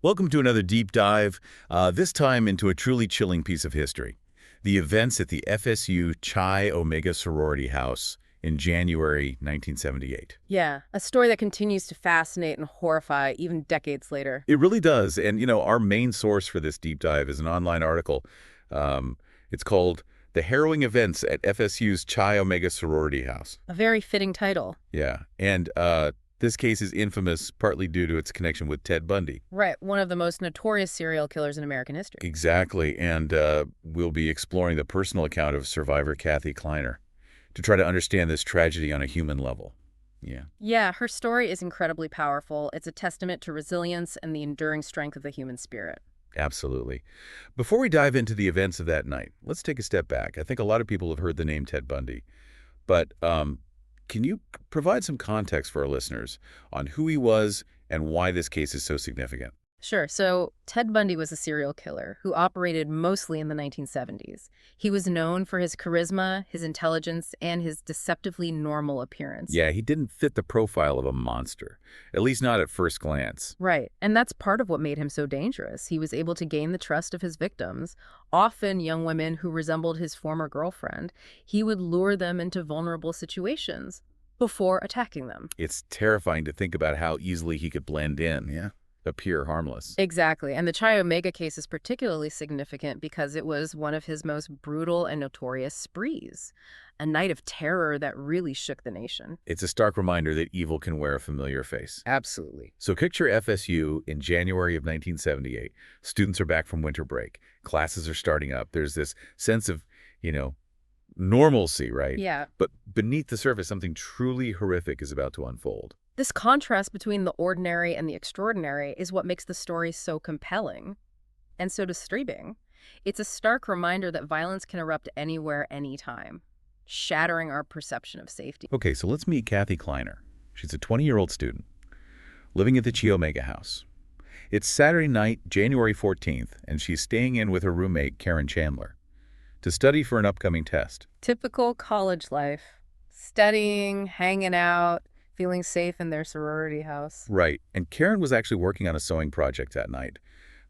Welcome to another deep dive, this time into a truly chilling piece of history. The events at the FSU Chi Omega Sorority House in January 1978. Yeah, a story that continues to fascinate and horrify even decades later. It really does. And, our main source for this deep dive is an online article. It's called The Harrowing Events at FSU's Chi Omega Sorority House. A very fitting title. Yeah. And this case is infamous partly due to its connection with Ted Bundy. Right, one of the most notorious serial killers in American history. Exactly. And we'll be exploring the personal account of survivor Kathy Kleiner to try to understand this tragedy on a human level. Yeah. Yeah, her story is incredibly powerful. It's a testament to resilience and the enduring strength of the human spirit. Absolutely. Before we dive into the events of that night, let's take a step back. I think a lot of people have heard the name Ted Bundy, but can you provide some context for our listeners on who he was and why this case is so significant? Sure, so Ted Bundy was a serial killer who operated mostly in the 1970s. He was known for his charisma, his intelligence, and his deceptively normal appearance. Yeah, he didn't fit the profile of a monster, at least not at first glance. Right, and that's part of what made him so dangerous. He was able to gain the trust of his victims, often young women who resembled his former girlfriend. He would lure them into vulnerable situations before attacking them. It's terrifying to think about how easily he could blend in, yeah, appear harmless. Exactly, and the Chi Omega case is particularly significant because it was one of his most brutal and notorious sprees, a night of terror that really shook the nation. It's a stark reminder that evil can wear a familiar face. Absolutely. So picture FSU in January of 1978. Students are back from winter break. Classes are starting up. There's this sense of, normalcy, right? Yeah. But beneath the surface, something truly horrific is about to unfold. This contrast between the ordinary and the extraordinary is what makes the story so compelling and so disturbing. It's a stark reminder that violence can erupt anywhere, anytime, shattering our perception of safety. Okay, so let's meet Kathy Kleiner. She's a 20-year-old student living at the Chi Omega house. It's Saturday night, January 14th, and she's staying in with her roommate, Karen Chandler, to study for an upcoming test. Typical college life. Studying, hanging out, feeling safe in their sorority house. Right, and Karen was actually working on a sewing project that night.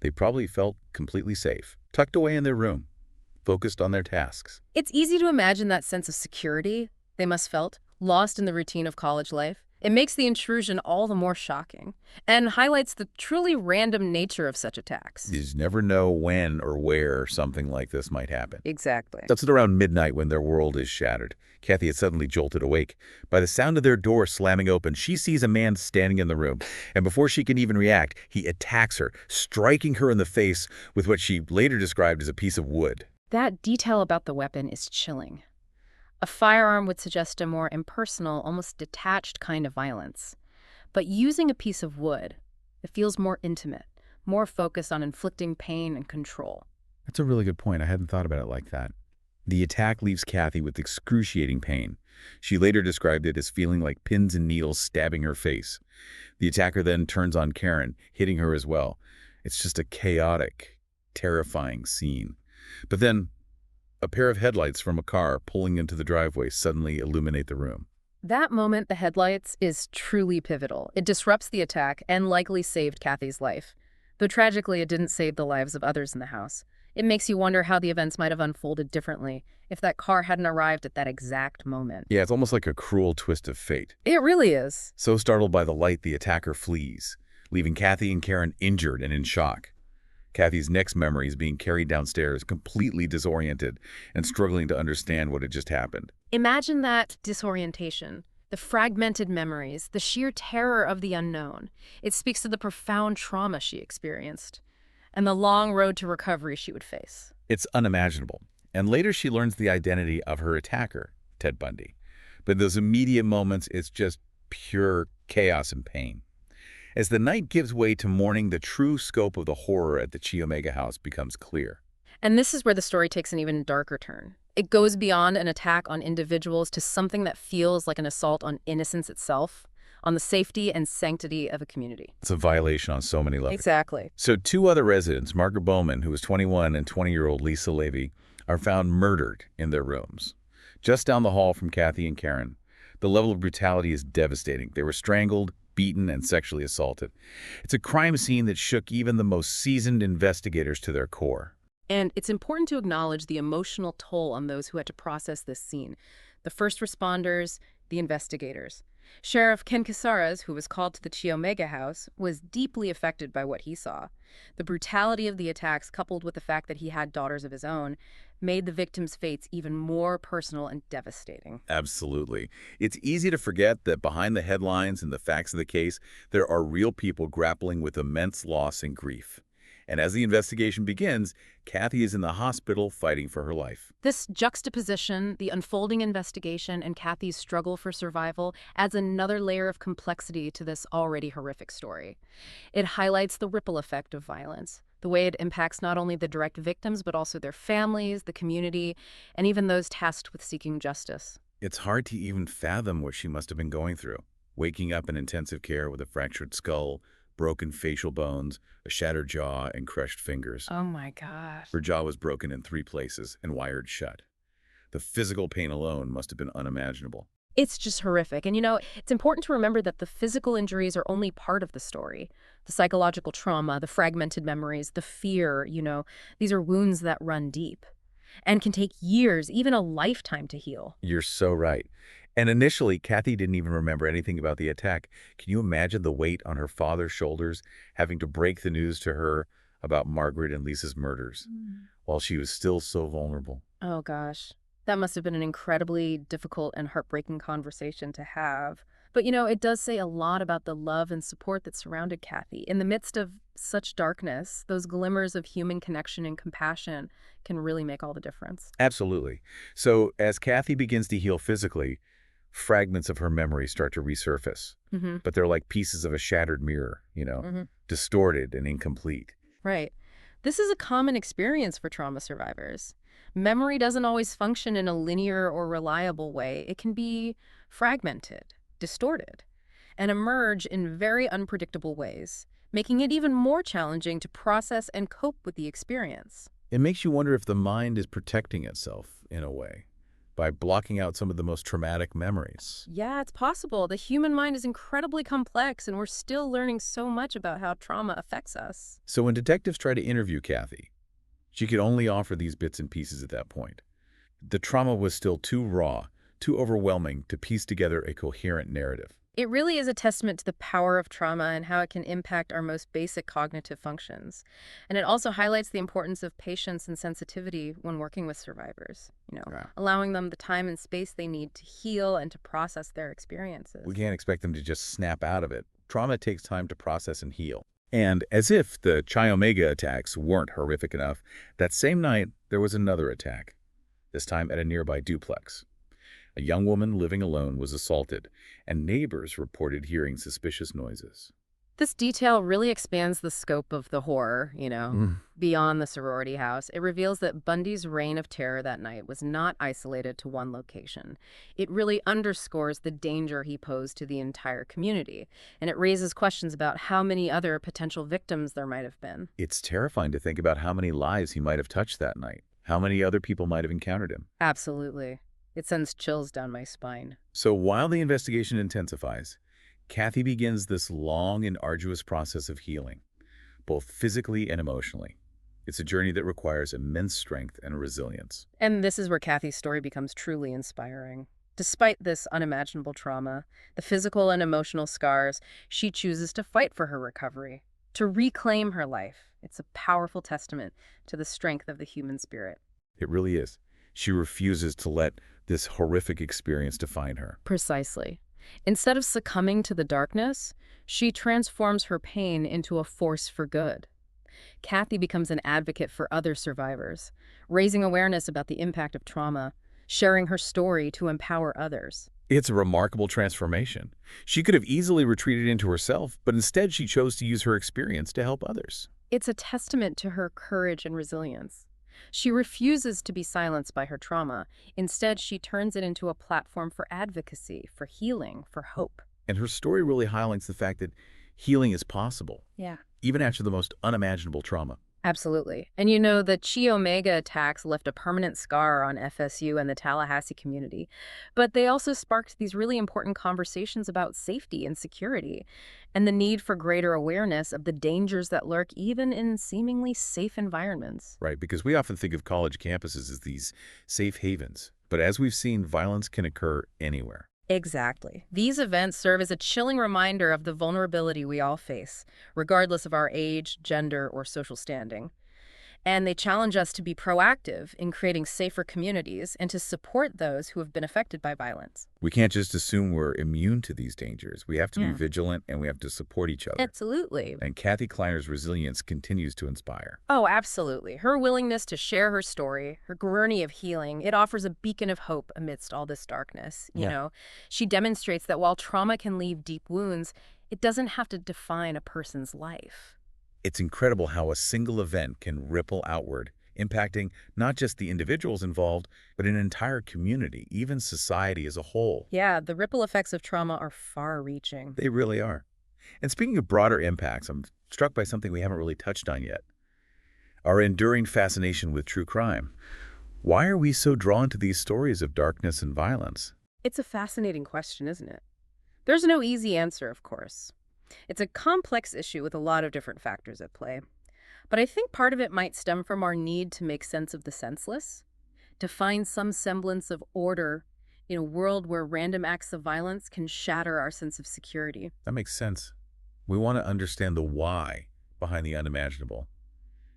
They probably felt completely safe, tucked away in their room, focused on their tasks. It's easy to imagine that sense of security they must felt, lost in the routine of college life. It makes the intrusion all the more shocking and highlights the truly random nature of such attacks. You just never know when or where something like this might happen. Exactly. That's at around midnight when their world is shattered. Kathy is suddenly jolted awake. By the sound of their door slamming open, she sees a man standing in the room. And before she can even react, he attacks her, striking her in the face with what she later described as a piece of wood. That detail about the weapon is chilling. A firearm would suggest a more impersonal, almost detached kind of violence. But using a piece of wood, it feels more intimate, more focused on inflicting pain and control. That's a really good point. I hadn't thought about it like that. The attack leaves Kathy with excruciating pain. She later described it as feeling like pins and needles stabbing her face. The attacker then turns on Karen, hitting her as well. It's just a chaotic, terrifying scene. But then a pair of headlights from a car pulling into the driveway suddenly illuminate the room. That moment, the headlights, is truly pivotal. It disrupts the attack and likely saved Kathy's life. Though tragically, it didn't save the lives of others in the house. It makes you wonder how the events might have unfolded differently if that car hadn't arrived at that exact moment. Yeah, it's almost like a cruel twist of fate. It really is. So startled by the light, the attacker flees, leaving Kathy and Karen injured and in shock. Kathy's next memory is being carried downstairs, completely disoriented and struggling to understand what had just happened. Imagine that disorientation, the fragmented memories, the sheer terror of the unknown. It speaks to the profound trauma she experienced and the long road to recovery she would face. It's unimaginable. And later she learns the identity of her attacker, Ted Bundy. But in those immediate moments, it's just pure chaos and pain. As the night gives way to morning, the true scope of the horror at the Chi Omega house becomes clear. And this is where the story takes an even darker turn. It goes beyond an attack on individuals to something that feels like an assault on innocence itself, on the safety and sanctity of a community. It's a violation on so many levels. Exactly. So two other residents, Margaret Bowman, who was 21, and 20-year-old Lisa Levy, are found murdered in their rooms. Just down the hall from Kathy and Karen. The level of brutality is devastating. They were strangled, beaten and sexually assaulted. It's a crime scene that shook even the most seasoned investigators to their core. And it's important to acknowledge the emotional toll on those who had to process this scene. The first responders, the investigators. Sheriff Ken Casares, who was called to the Chi Omega house, was deeply affected by what he saw. The brutality of the attacks, coupled with the fact that he had daughters of his own, made the victims' fates even more personal and devastating. Absolutely. It's easy to forget that behind the headlines and the facts of the case, there are real people grappling with immense loss and grief. And as the investigation begins, Kathy is in the hospital fighting for her life. This juxtaposition, the unfolding investigation, and Kathy's struggle for survival adds another layer of complexity to this already horrific story. It highlights the ripple effect of violence, the way it impacts not only the direct victims, but also their families, the community, and even those tasked with seeking justice. It's hard to even fathom what she must have been going through. Waking up in intensive care with a fractured skull, broken facial bones, a shattered jaw, and crushed fingers. Oh my gosh. Her jaw was broken in 3 places and wired shut. The physical pain alone must have been unimaginable. It's just horrific. And it's important to remember that the physical injuries are only part of the story. The psychological trauma, the fragmented memories, the fear, these are wounds that run deep and can take years, even a lifetime to heal. You're so right. And initially, Kathy didn't even remember anything about the attack. Can you imagine the weight on her father's shoulders, having to break the news to her about Margaret and Lisa's murders, while she was still so vulnerable? Oh gosh, that must have been an incredibly difficult and heartbreaking conversation to have. But it does say a lot about the love and support that surrounded Kathy. In the midst of such darkness, those glimmers of human connection and compassion can really make all the difference. Absolutely. So as Kathy begins to heal physically, fragments of her memory start to resurface. But they're like pieces of a shattered mirror, distorted and incomplete. Right. This is a common experience for trauma survivors. Memory doesn't always function in a linear or reliable way. It can be fragmented, distorted, and emerge in very unpredictable ways, making it even more challenging to process and cope with the experience. It makes you wonder if the mind is protecting itself, in a way, by blocking out some of the most traumatic memories. Yeah, it's possible. The human mind is incredibly complex, and we're still learning so much about how trauma affects us. So when detectives try to interview Kathy, she could only offer these bits and pieces at that point. The trauma was still too raw, too overwhelming to piece together a coherent narrative. It really is a testament to the power of trauma and how it can impact our most basic cognitive functions. And it also highlights the importance of patience and sensitivity when working with survivors, Yeah. allowing them the time and space they need to heal and to process their experiences. We can't expect them to just snap out of it. Trauma takes time to process and heal. And as if the Chi Omega attacks weren't horrific enough, that same night there was another attack, this time at a nearby duplex. A young woman living alone was assaulted, and neighbors reported hearing suspicious noises. This detail really expands the scope of the horror, beyond the sorority house. It reveals that Bundy's reign of terror that night was not isolated to one location. It really underscores the danger he posed to the entire community, and it raises questions about how many other potential victims there might have been. It's terrifying to think about how many lives he might have touched that night, how many other people might have encountered him. Absolutely. It sends chills down my spine. So while the investigation intensifies, Kathy begins this long and arduous process of healing, both physically and emotionally. It's a journey that requires immense strength and resilience. And this is where Kathy's story becomes truly inspiring. Despite this unimaginable trauma, the physical and emotional scars, she chooses to fight for her recovery, to reclaim her life. It's a powerful testament to the strength of the human spirit. It really is. She refuses to let this horrific experience define her. Precisely. Instead of succumbing to the darkness, she transforms her pain into a force for good. Kathy becomes an advocate for other survivors, raising awareness about the impact of trauma, sharing her story to empower others. It's a remarkable transformation. She could have easily retreated into herself, but instead she chose to use her experience to help others. It's a testament to her courage and resilience. She refuses to be silenced by her trauma. Instead, she turns it into a platform for advocacy, for healing, for hope. And her story really highlights the fact that healing is possible, Yeah. even after the most unimaginable trauma. Absolutely. And you know, the Chi Omega attacks left a permanent scar on FSU and the Tallahassee community. But they also sparked these really important conversations about safety and security and the need for greater awareness of the dangers that lurk even in seemingly safe environments. Right, because we often think of college campuses as these safe havens. But as we've seen, violence can occur anywhere. Exactly. These events serve as a chilling reminder of the vulnerability we all face, regardless of our age, gender, or social standing. And they challenge us to be proactive in creating safer communities and to support those who have been affected by violence. We can't just assume we're immune to these dangers. We have to be Yeah. vigilant and we have to support each other. Absolutely. And Kathy Kleiner's resilience continues to inspire. Oh, absolutely. Her willingness to share her story, her journey of healing, it offers a beacon of hope amidst all this darkness. You Yeah. know, she demonstrates that while trauma can leave deep wounds, it doesn't have to define a person's life. It's incredible how a single event can ripple outward, impacting not just the individuals involved, but an entire community, even society as a whole. Yeah, the ripple effects of trauma are far reaching. They really are. And speaking of broader impacts, I'm struck by something we haven't really touched on yet. Our enduring fascination with true crime. Why are we so drawn to these stories of darkness and violence? It's a fascinating question, isn't it? There's no easy answer, of course. It's a complex issue with a lot of different factors at play. But I think part of it might stem from our need to make sense of the senseless, to find some semblance of order in a world where random acts of violence can shatter our sense of security. That makes sense. We want to understand the why behind the unimaginable.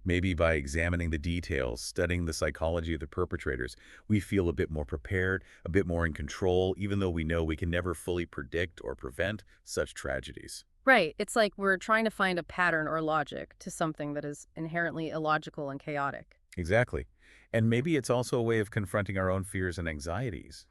Maybe by examining the details, studying the psychology of the perpetrators, we feel a bit more prepared, a bit more in control, even though we know we can never fully predict or prevent such tragedies. Right. It's like we're trying to find a pattern or logic to something that is inherently illogical and chaotic. Exactly. And maybe it's also a way of confronting our own fears and anxieties.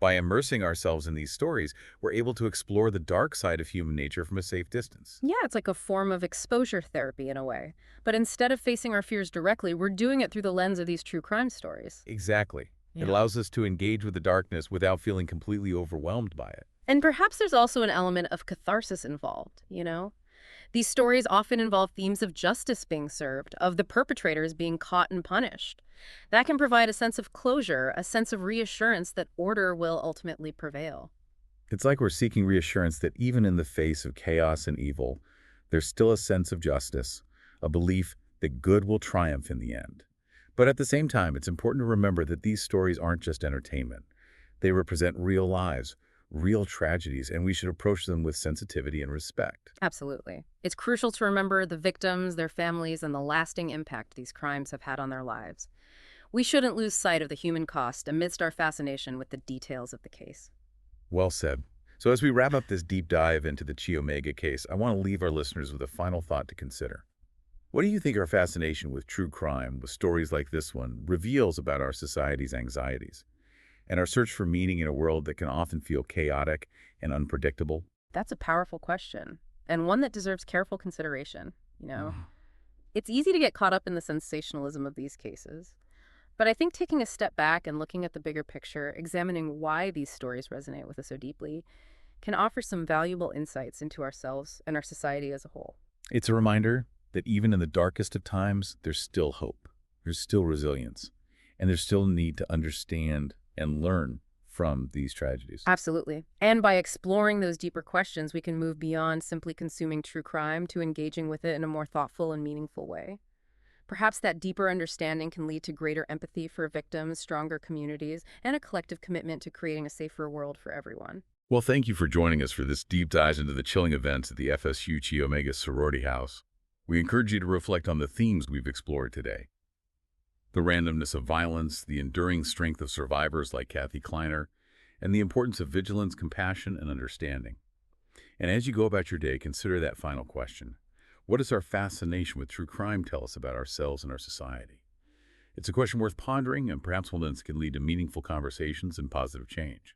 By immersing ourselves in these stories, we're able to explore the dark side of human nature from a safe distance. Yeah, it's like a form of exposure therapy in a way. But instead of facing our fears directly, we're doing it through the lens of these true crime stories. Exactly. It Yeah. allows us to engage with the darkness without feeling completely overwhelmed by it. And perhaps there's also an element of catharsis involved, you know? These stories often involve themes of justice being served, of the perpetrators being caught and punished. That can provide a sense of closure, a sense of reassurance that order will ultimately prevail. It's like we're seeking reassurance that even in the face of chaos and evil, there's still a sense of justice, a belief that good will triumph in the end. But at the same time, it's important to remember that these stories aren't just entertainment. They represent real lives, real tragedies, and we should approach them with sensitivity and respect. Absolutely. It's crucial to remember the victims, their families, and the lasting impact these crimes have had on their lives. We shouldn't lose sight of the human cost amidst our fascination with the details of the case. Well said. So as we wrap up this deep dive into the Chi Omega case, I want to leave our listeners with a final thought to consider. What do you think our fascination with true crime, with stories like this one, reveals about our society's anxieties and our search for meaning in a world that can often feel chaotic and unpredictable? That's a powerful question, and one that deserves careful consideration, you know. It's easy to get caught up in the sensationalism of these cases, but I think taking a step back and looking at the bigger picture, examining why these stories resonate with us so deeply, can offer some valuable insights into ourselves and our society as a whole. It's a reminder that even in the darkest of times, there's still hope, there's still resilience, and there's still a need to understand and learn from these tragedies. Absolutely. And by exploring those deeper questions, we can move beyond simply consuming true crime to engaging with it in a more thoughtful and meaningful way. Perhaps that deeper understanding can lead to greater empathy for victims, stronger communities, and a collective commitment to creating a safer world for everyone. Well, thank you for joining us for this deep dive into the chilling events at the FSU Chi Omega Sorority House. We encourage you to reflect on the themes we've explored today. The randomness of violence, the enduring strength of survivors like Kathy Kleiner, and the importance of vigilance, compassion, and understanding. And as you go about your day, consider that final question. What does our fascination with true crime tell us about ourselves and our society? It's a question worth pondering, and perhaps one that can lead to meaningful conversations and positive change.